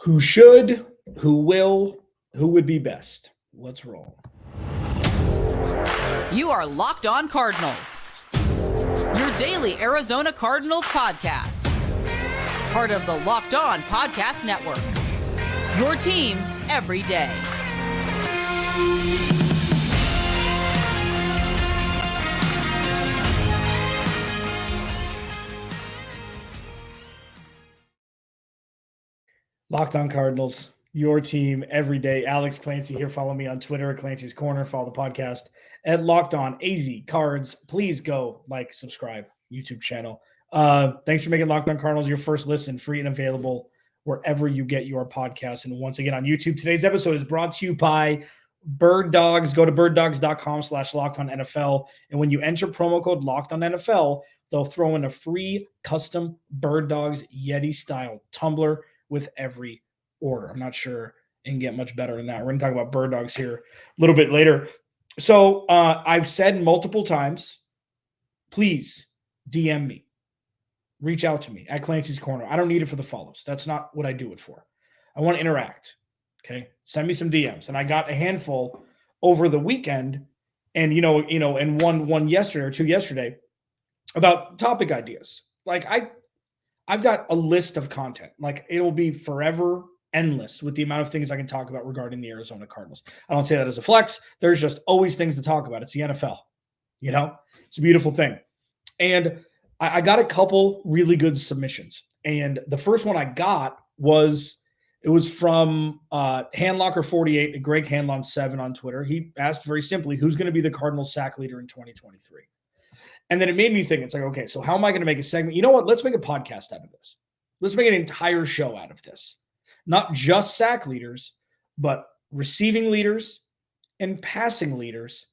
Who should, who will, who would be best? Let's roll. You are Locked On Cardinals, your daily Arizona Cardinals podcast. Part of the Locked On Podcast Network, your team every day. Locked On Cardinals, your team every day. Alex Clancy here. Follow me on Twitter at Clancy's Corner. Follow the podcast at Locked On AZ Cards. Please go like, subscribe, YouTube channel. Thanks for making Locked On Cardinals your first listen, free and available wherever you get your podcast. And once again on YouTube, today's episode is brought to you by Birddogs. Go to birddogs.com/LockedOnNFL. And when you enter promo code LockedOnNFL, they'll throw in a free custom Birddogs Yeti style tumbler with every order. I'm not sure it can get much better than that. We're going to talk about Birddogs here a little bit later. So I've said multiple times, please DM me. Reach out to me at Clancy's Corner. I don't need it for the follows. That's not what I do it for. I want to interact. Okay. Send me some DMs. And I got a handful over the weekend and, and one yesterday or two yesterday about topic ideas. Like I've got a list of content. Like it will be forever endless with the amount of things I can talk about regarding the Arizona Cardinals. I don't say that as a flex. There's just always things to talk about. It's the NFL, it's a beautiful thing. And I got a couple really good submissions. And the first one I got was from Handlocker48, Greg Handlon7 on Twitter. He asked very simply, who's going to be the Cardinals sack leader in 2023? And then it made me think, it's like, okay, so how am I going to make a segment? You know what? Let's make a podcast out of this. Let's make an entire show out of this. Not just sack leaders, but receiving leaders and passing leaders.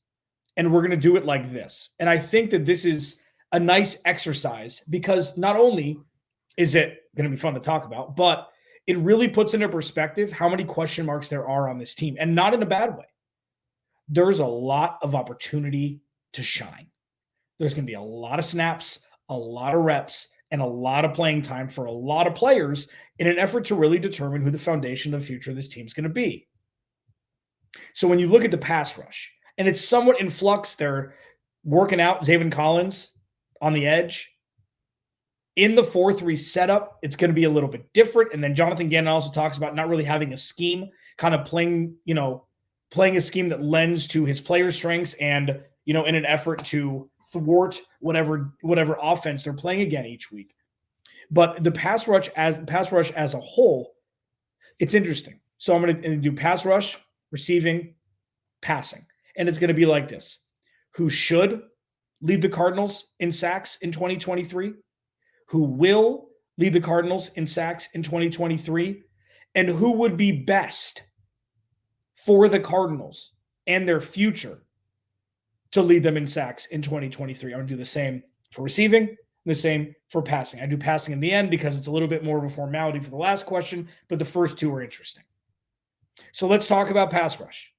And we're going to do it like this. And I think that this is a nice exercise because not only is it going to be fun to talk about, but it really puts into perspective how many question marks there are on this team, and not in a bad way. There's a lot of opportunity to shine. There's going to be a lot of snaps, a lot of reps, and a lot of playing time for a lot of players in an effort to really determine who the foundation of the future of this team is going to be. So when you look at the pass rush, and it's somewhat in flux, they're working out Zaven Collins on the edge. In the 4-3 setup, it's going to be a little bit different. And then Jonathan Gannon also talks about not really having a scheme, kind of playing a scheme that lends to his player strengths and, in an effort to thwart whatever offense they're playing again each week. But the pass rush as a whole, it's interesting. So I'm going to do pass rush, receiving, passing. And it's going to be like this. Who should lead the Cardinals in sacks in 2023? Who will lead the Cardinals in sacks in 2023? And who would be best for the Cardinals and their future to lead them in sacks in 2023? I'm going to do the same for receiving, the same for passing. I do passing in the end because it's a little bit more of a formality for the last question, but the first two are interesting. So let's talk about pass rush.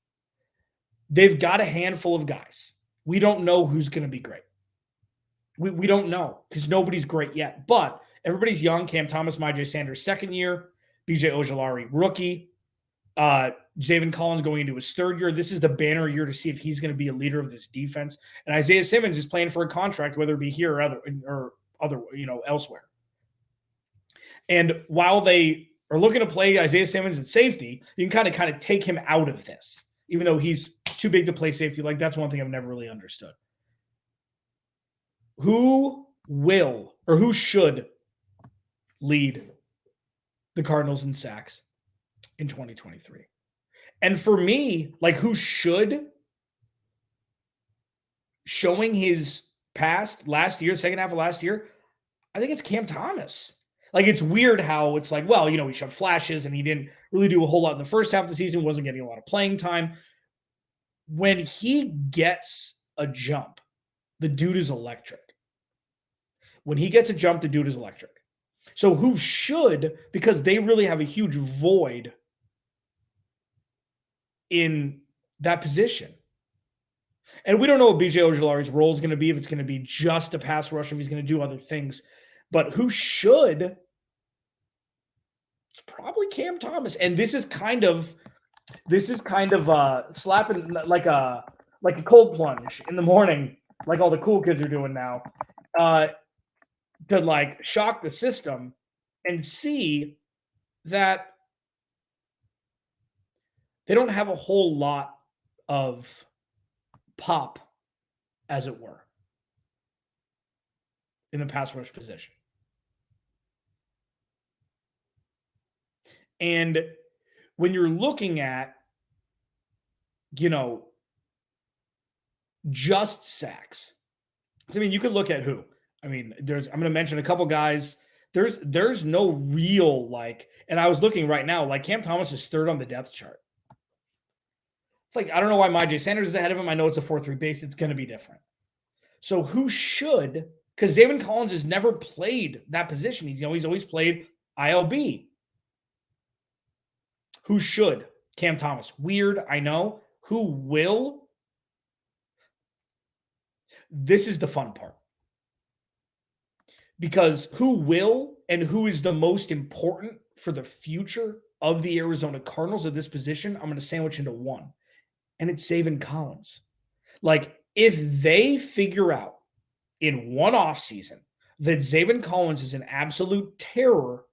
They've got a handful of guys. We don't know who's going to be great. We don't know because nobody's great yet, but everybody's young. Cam Thomas, Myjai Sanders, second year. BJ Ojulari, rookie. Zaven Collins going into his third year. This is the banner year to see if he's going to be a leader of this defense. And Isaiah Simmons is playing for a contract, whether it be here or elsewhere. And while they are looking to play Isaiah Simmons at safety, you can kind of take him out of this, even though he's too big to play safety. Like that's one thing I've never really understood. Who will or who should lead the Cardinals in sacks in 2023? And for me, like who should, showing his past last year, second half of last year, I think it's Cam Thomas. Like it's weird how it's like, well, he showed flashes and he didn't really do a whole lot in the first half of the season, wasn't getting a lot of playing time. When he gets a jump, the dude is electric. When he gets a jump, the dude is electric. So who should, because they really have a huge void in that position. And we don't know what BJ Ojulari's role is going to be, if it's going to be just a pass rush, if he's going to do other things. But who should It's probably Cam Thomas. And this is kind of slapping like a cold plunge in the morning, like all the cool kids are doing now, to like shock the system and see that they don't have a whole lot of pop, as it were, in the pass rush position. And when you're looking at, just sacks, I mean, you could look at who. I mean, I'm going to mention a couple guys. There's no real, like, and I was looking right now, like Cam Thomas is third on the depth chart. It's like, I don't know why Myjai Sanders is ahead of him. I know it's a 4-3 base. It's going to be different. So who should, because Zaven Collins has never played that position. He's always played ILB. Who should? Cam Thomas. Weird, I know. Who will? This is the fun part. Because who will and who is the most important for the future of the Arizona Cardinals at this position, I'm going to sandwich into one. And it's Zaven Collins. Like, if they figure out in one offseason that Zaven Collins is an absolute terror,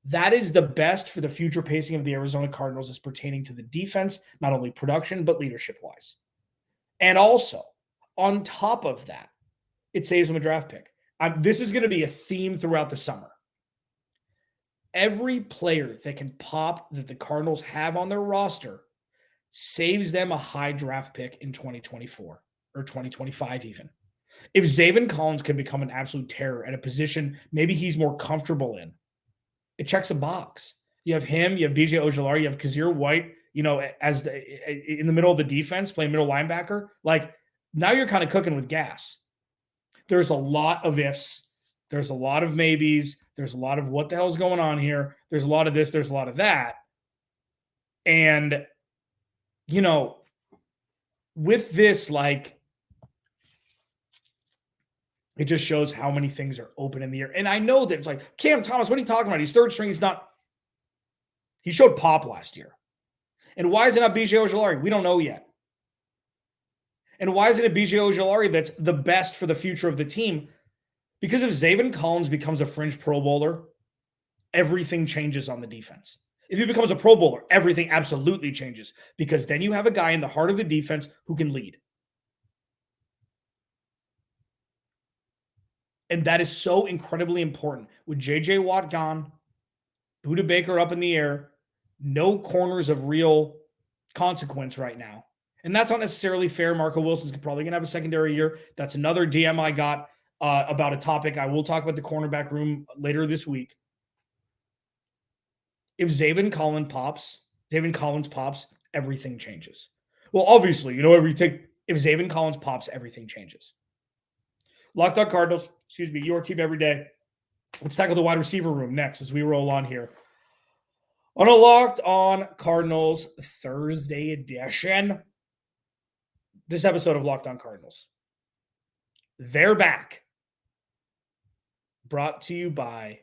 that is the best for the future pacing of the Arizona Cardinals as pertaining to the defense, not only production, but leadership-wise. And also, on top of that, it saves them a draft pick. This is going to be a theme throughout the summer. Every player that can pop that the Cardinals have on their roster saves them a high draft pick in 2024 or 2025 even. If Zaven Collins can become an absolute terror at a position maybe he's more comfortable in, it checks a box. You have him, you have BJ Ojulari, you have Kazir White, as in the middle of the defense, playing middle linebacker. Like, now you're kind of cooking with gas. There's a lot of ifs. There's a lot of maybes. There's a lot of what the hell's going on here. There's a lot of this. There's a lot of that. And, with this, like, it just shows how many things are open in the air. And I know that it's like, Cam Thomas, what are you talking about? He's third string. He showed pop last year. And why is it not BJ Ojulari? We don't know yet. And why isn't it BJ Ojulari that's the best for the future of the team? Because if Zaven Collins becomes a fringe Pro Bowler, everything changes on the defense. If he becomes a Pro Bowler, everything absolutely changes, because then you have a guy in the heart of the defense who can lead. And that is so incredibly important. With J.J. Watt gone, Budda Baker up in the air, no corners of real consequence right now. And that's not necessarily fair. Marco Wilson's probably going to have a secondary year. That's another DM I got about a topic. I will talk about the cornerback room later this week. If Zaven Collins pops, everything changes. Well, obviously, if Zaven Collins pops, everything changes. Locked On Cardinals, your team every day. Let's tackle the wide receiver room next as we roll on here. On a Locked On Cardinals Thursday edition, this episode of Locked On Cardinals, they're back. Brought to you by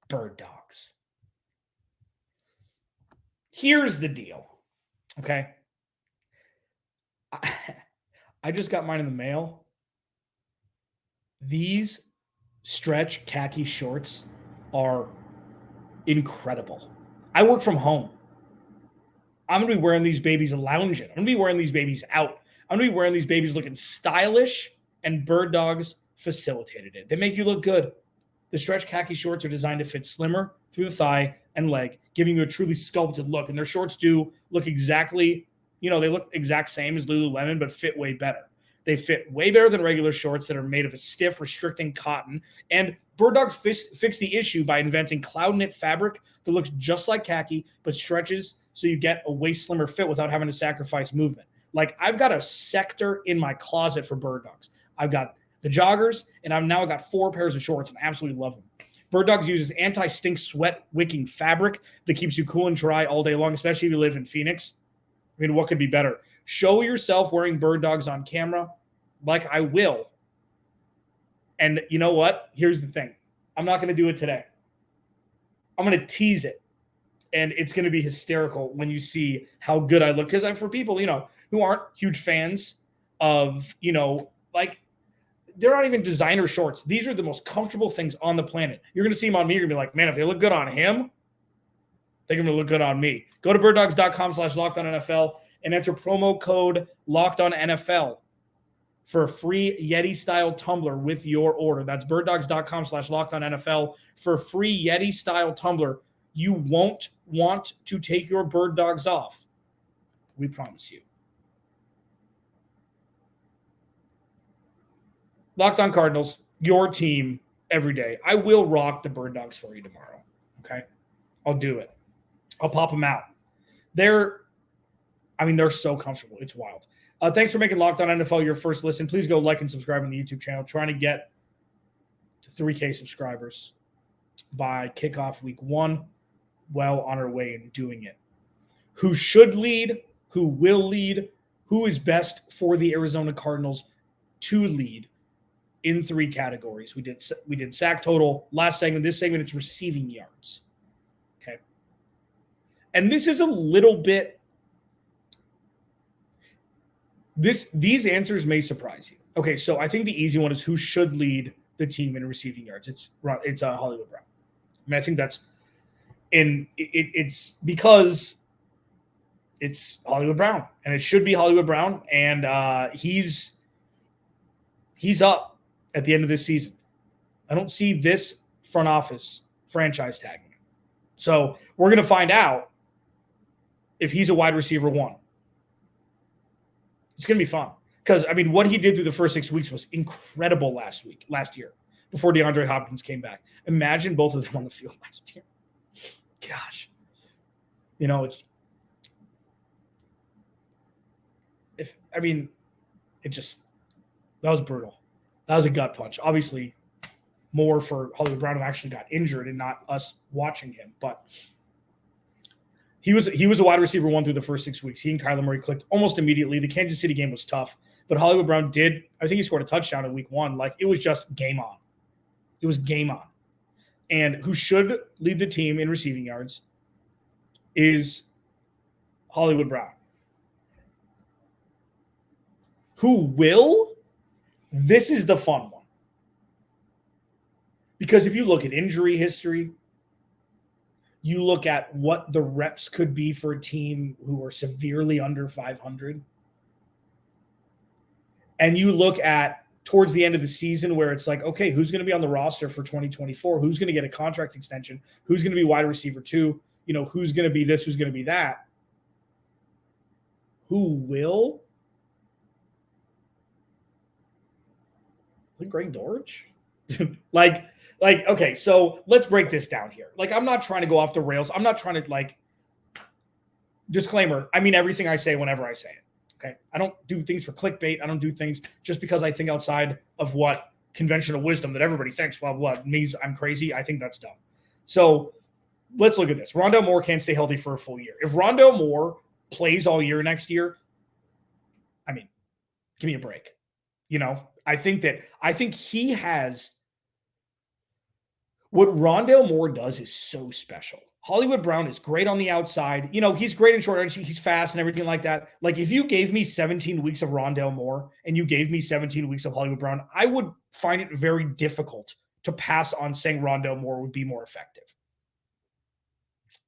Birddogs. Here's the deal, okay? I just got mine in the mail. These stretch khaki shorts are incredible. I work from home. I'm going to be wearing these babies lounging. I'm going to be wearing these babies out. I'm going to be wearing these babies looking stylish, and Birddogs facilitated it. They make you look good. The stretch khaki shorts are designed to fit slimmer through the thigh and leg, giving you a truly sculpted look. And their shorts do look exactly, they look exact same as Lululemon, but fit way better. They fit way better than regular shorts that are made of a stiff, restricting cotton. And Birddogs fixed the issue by inventing cloud knit fabric that looks just like khaki, but stretches so you get a way slimmer fit without having to sacrifice movement. Like, I've got a sector in my closet for Birddogs. I've got the joggers, and I've now got 4 pairs of shorts, and I absolutely love them. Birddogs uses anti-stink sweat wicking fabric that keeps you cool and dry all day long, especially if you live in Phoenix. I mean, what could be better? Show yourself wearing Birddogs on camera, like I will. And you know what? Here's the thing. I'm not going to do it today. I'm going to tease it. And it's going to be hysterical when you see how good I look. Because for people, who aren't huge fans of, like, they're not even designer shorts. These are the most comfortable things on the planet. You're going to see them on me. You're going to be like, man, if they look good on him, they're going to look good on me. Go to birddogs.com/LockedOnNFL and enter promo code LockedOnNFL for a free Yeti-style tumbler with your order. That's birddogs.com/LockedOnNFL for a free Yeti-style tumbler. You won't want to take your bird dogs off. We promise you. Locked On Cardinals, your team every day. I will rock the bird dogs for you tomorrow. Okay? I'll do it. I'll pop them out. They're so comfortable. It's wild. Thanks for making Locked On NFL your first listen. Please go like and subscribe on the YouTube channel. Trying to get to 3K subscribers by kickoff week 1. Well on our way in doing it. Who should lead? Who will lead? Who is best for the Arizona Cardinals to lead in 3 categories? We did sack total last segment. This segment, it's receiving yards. Okay. And this is a little bit. These answers may surprise you. Okay, so I think the easy one is who should lead the team in receiving yards. It's Hollywood Brown. I mean, I think that's. And it's because it's Hollywood Brown, and it should be Hollywood Brown, and he's up at the end of this season. I don't see this front office franchise tagging him. So we're going to find out if he's a wide receiver 1. It's going to be fun because, what he did through the first 6 weeks was incredible last year, before DeAndre Hopkins came back. Imagine both of them on the field last year. Gosh, that was brutal. That was a gut punch. Obviously, more for Hollywood Brown, who actually got injured and not us watching him. But he was a wide receiver 1 through the first 6 weeks. He and Kyler Murray clicked almost immediately. The Kansas City game was tough, but Hollywood Brown I think he scored a touchdown in week 1. Like, it was just game on. It was game on. And who should lead the team in receiving yards is Hollywood Brown. Who will? This is the fun one. Because if you look at injury history, you look at what the reps could be for a team who are severely under 500, and you look at towards the end of the season where it's like, okay, who's going to be on the roster for 2024? Who's going to get a contract extension? Who's going to be wide receiver 2? Who's going to be this? Who's going to be that? Who will? Like Greg Dortch? Okay, so let's break this down here. Like, I'm not trying to go off the rails. I'm not trying to, disclaimer, I mean everything I say whenever I say it. Okay, I don't do things for clickbait. I don't do things just because I think outside of what conventional wisdom that everybody thinks, blah, blah, means I'm crazy. I think that's dumb. So let's look at this. Rondale Moore can't stay healthy for a full year. If Rondale Moore plays all year next year, give me a break. I think he has what Rondale Moore does is so special. Hollywood Brown is great on the outside. He's great in short range. He's fast and everything like that. Like, if you gave me 17 weeks of Rondale Moore and you gave me 17 weeks of Hollywood Brown, I would find it very difficult to pass on saying Rondale Moore would be more effective.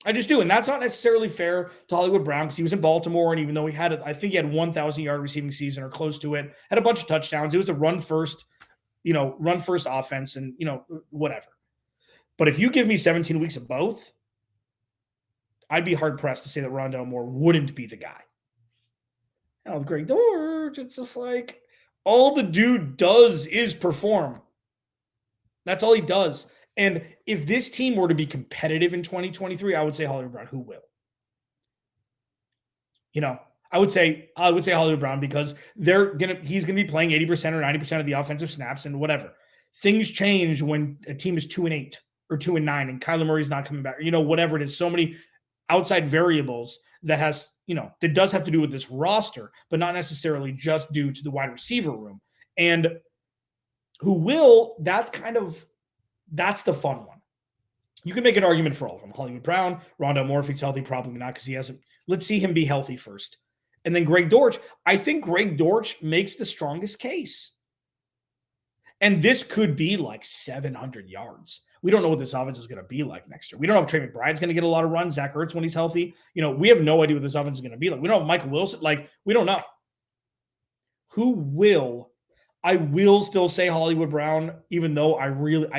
I just do. And that's not necessarily fair to Hollywood Brown because he was in Baltimore. And even though I think he had 1,000-yard receiving season or close to it, had a bunch of touchdowns. It was a run first offense and, whatever. But if you give me 17 weeks of both, I'd be hard-pressed to say that Rondale Moore wouldn't be the guy. With Greg Dortch, it's just like all the dude does is perform. That's all he does. And if this team were to be competitive in 2023, I would say Hollywood Brown. Who will? I would say Hollywood Brown because he's gonna be playing 80% or 90% of the offensive snaps and whatever. Things change when a team is 2-8 or 2-9 and Kyler Murray's not coming back. Whatever it is. So many outside variables that does have to do with this roster, but not necessarily just due to the wide receiver room. And who will, that's the fun one. You can make an argument for all of them. Hollywood Brown, Rondale Moore, if he's healthy, probably not because he hasn't. Let's see him be healthy first. And then Greg Dortch. I think Greg Dortch makes the strongest case. And this could be like 700 yards. We don't know what this offense is going to be like next year. We don't know if Trey McBride's going to get a lot of runs. Zach Ertz when he's healthy. We have no idea what this offense is going to be like. We don't have Michael Wilson. We don't know. I will still say Hollywood Brown, even though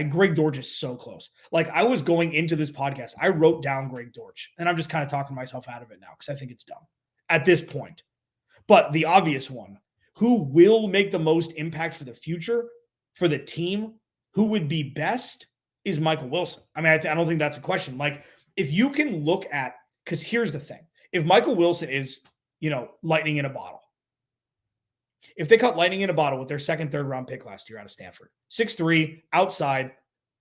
Greg Dortch is so close. I was going into this podcast, I wrote down Greg Dortch, and I'm just kind of talking myself out of it now because I think it's dumb at this point. But the obvious one, who will make the most impact for the future, for the team, who would be best, is Michael Wilson. I mean, I don't think that's a question. If you can look at, because here's the thing. If Michael Wilson is, lightning in a bottle, if they caught lightning in a bottle with their second, third round pick last year out of Stanford, 6'3", outside,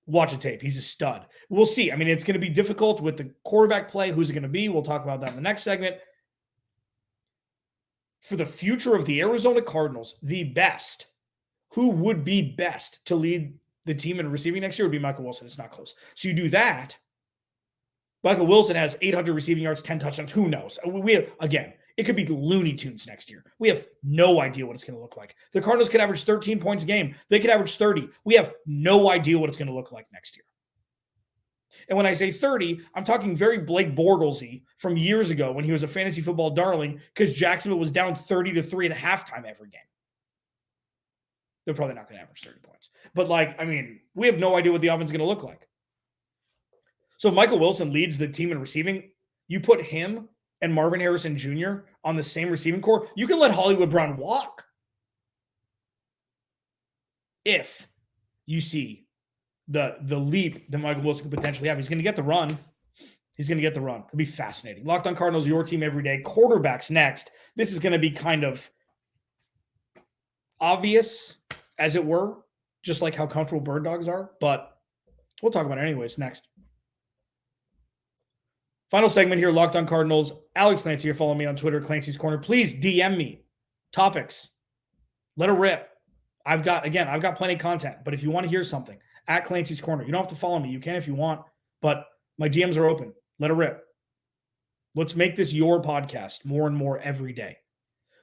watch a tape. He's a stud. We'll see. I mean, it's going to be difficult with the quarterback play. Who's it going to be? We'll talk about that in the next segment. For the future of the Arizona Cardinals, who would be best to lead the team in receiving next year would be Michael Wilson. It's not close. So you do that. Michael Wilson has 800 receiving yards, 10 touchdowns. Who knows? It could be Looney Tunes next year. We have no idea what it's going to look like. The Cardinals could average 13 points a game. They could average 30. We have no idea what it's going to look like next year. And when I say 30, I'm talking very Blake Bortles-y from years ago when he was a fantasy football darling because Jacksonville was down 30-3 at halftime every game. They're probably not going to average 30 points. But we have no idea what the offense is going to look like. So if Michael Wilson leads the team in receiving, you put him and Marvin Harrison Jr. on the same receiving core, you can let Hollywood Brown walk. If you see the leap that Michael Wilson could potentially have, he's going to get the run. It'll be fascinating. Locked on Cardinals, your team every day. Quarterbacks next. This is going to be kind of obvious, as it were, just like how comfortable Birddogs are, but we'll talk about it anyways next. Final segment here, Locked on Cardinals. Alex Clancy here. Follow me on Twitter, Clancy's Corner. Please DM me topics. Let it rip. I've got plenty of content, but if you want to hear something, at Clancy's Corner. You don't have to follow me. You can if you want, but my DMs are open. Let it rip. Let's make this your podcast more and more every day.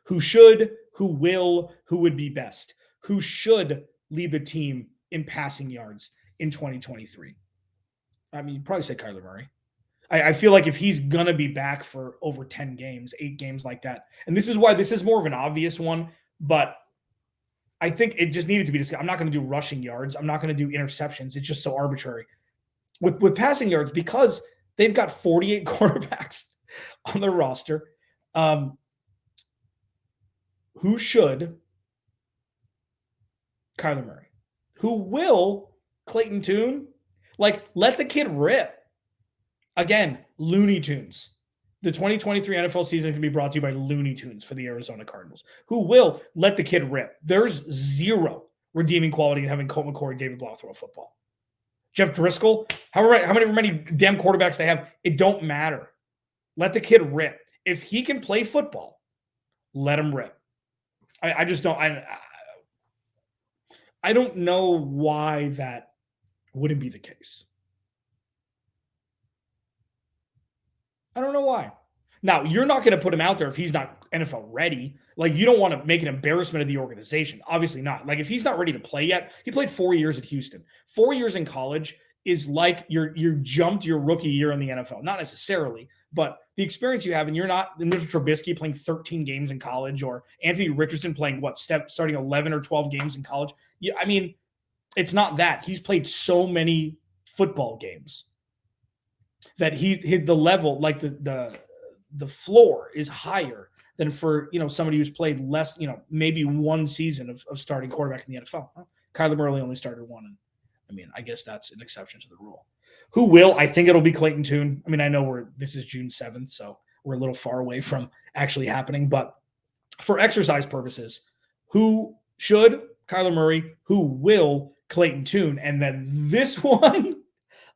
Who should, who will, who would be best? Who should lead the team in passing yards in 2023? I mean, you'd probably say Kyler Murray. I feel like if he's going to be back for over 10 games, 8 games like that, and this is why this is more of an obvious one, but I think it just needed to be discussed. I'm not going to do rushing yards. I'm not going to do interceptions. It's just so arbitrary. With passing yards, because they've got 48 quarterbacks on their roster, who should? Kyler Murray. Who will? Clayton Tune. Let the kid rip. Again, Looney Tunes. The 2023 NFL season can be brought to you by Looney Tunes for the Arizona Cardinals. Who will? Let the kid rip. There's zero redeeming quality in having Colt McCoy and David Blau throw a football. Jeff Driscoll, however many damn quarterbacks they have, it don't matter. Let the kid rip. If he can play football, let him rip. I just don't. I don't know why that wouldn't be the case. I don't know why. Now, you're not going to put him out there if he's not NFL ready. You don't want to make an embarrassment of the organization. Obviously not. If he's not ready to play yet, he played 4 years at Houston. 4 years in college is like you jumped your rookie year in the NFL. Not necessarily, but the experience you have, and you're not Mr. Trubisky playing 13 games in college or Anthony Richardson playing starting 11 or 12 games in college. It's not that. He's played so many football games that he hit the level, the floor is higher than for, somebody who's played less, maybe one season of starting quarterback in the NFL. Well, Kyler Murray only started one. And I guess that's an exception to the rule. Who will? I think it'll be Clayton Tune. I know this is June 7th, so we're a little far away from actually happening, but for exercise purposes, who should? Kyler Murray. Who will? Clayton Tune. And then this one,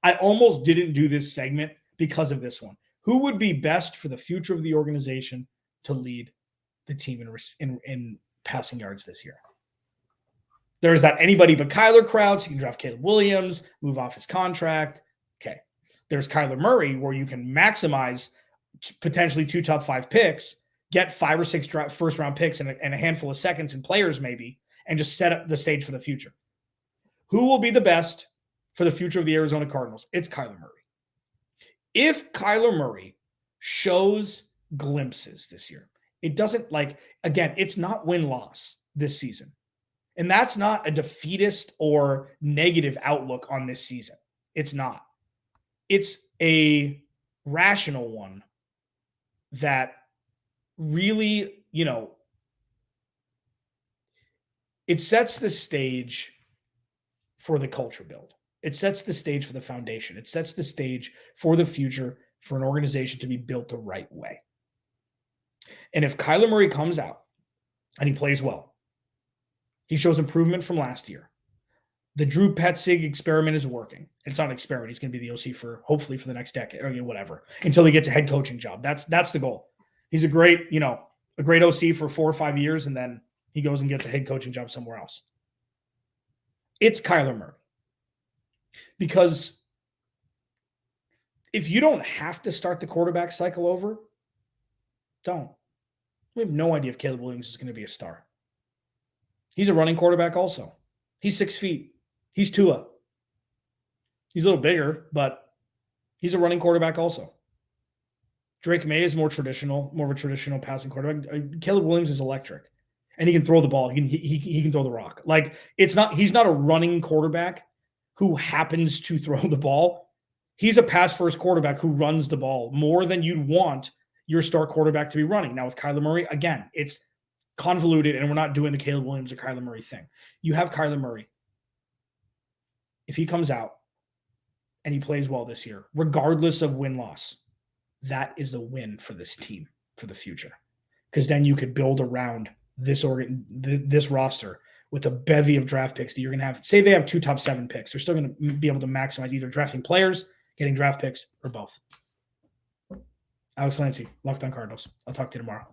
I almost didn't do this segment because of this one. Who would be best for the future of the organization to lead the team in passing yards this year? There's that anybody but Kyler crowd. So you can draft Caleb Williams, move off his contract. Okay. There's Kyler Murray, where you can maximize potentially 2 top 5 picks, get 5 or 6 first-round picks and a handful of seconds and players maybe, and just set up the stage for the future. Who will be the best for the future of the Arizona Cardinals? It's Kyler Murray. If Kyler Murray shows glimpses this year, it doesn't again, it's not win-loss this season. And that's not a defeatist or negative outlook on this season. It's not. It's a rational one that really, it sets the stage for the culture build. It sets the stage for the foundation. It sets the stage for the future for an organization to be built the right way. And if Kyler Murray comes out and he plays well, he shows improvement from last year. The Drew Petzing experiment is working. It's not an experiment. He's going to be the OC hopefully for the next decade or whatever, until he gets a head coaching job. That's the goal. He's a great OC for 4 or 5 years, and then he goes and gets a head coaching job somewhere else. It's Kyler Murray. Because if you don't have to start the quarterback cycle over, don't. We have no idea if Caleb Williams is going to be a star. He's a running quarterback also. He's 6 feet. He's Tua. He's a little bigger, but he's a running quarterback also. Drake May is more of a traditional passing quarterback. Caleb Williams is electric, and he can throw the ball. He can throw the rock. He's not a running quarterback who happens to throw the ball. He's a pass-first quarterback who runs the ball more than you'd want your star quarterback to be running. Now with Kyler Murray, again, it's convoluted, and we're not doing the Caleb Williams or Kyler Murray thing. You have Kyler Murray. If he comes out and he plays well this year, regardless of win-loss, that is the win for this team for the future. Because then you could build around this roster with a bevy of draft picks that you're going to have. Say they have 2 top 7 picks. They're still going to be able to maximize either drafting players, getting draft picks, or both. Alex Clancy, Locked On Cardinals. I'll talk to you tomorrow.